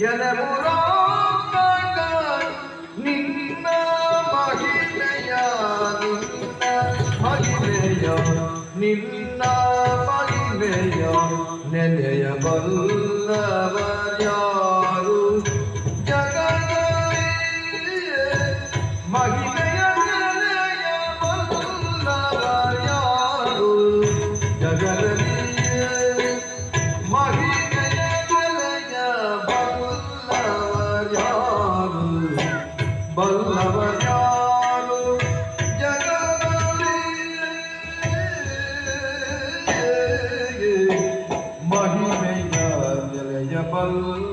ಎಲೆಮುರಾಗ ನಿನ್ನ ಮಹಿಮೆಯ ನಿನ್ನ ಮಹಿಮೆಯ ನಿನ್ನ ಮಹಿಮೆಯ ನೆಲೆಯ ಬಲ್ಲವರ್ಯಾರು ಜಗದಲ್ಲಿ ಮಹಿಮೆಯ ನೆಲೆಯ ಬಲ್ಲವರ್ಯಾರು ಜಗದಲ್ಲಿ ಮಹಿಮೆಯ ನೆಲೆಯ ಬಲ್ಲವರ್ಯಾರು ಬಲ್ಲವರ್ಯಾರು ಜಗದಲ್ಲಿ ಮಹಿಮೆಯ ನೆಲೆಯ ಬಲ್ಲ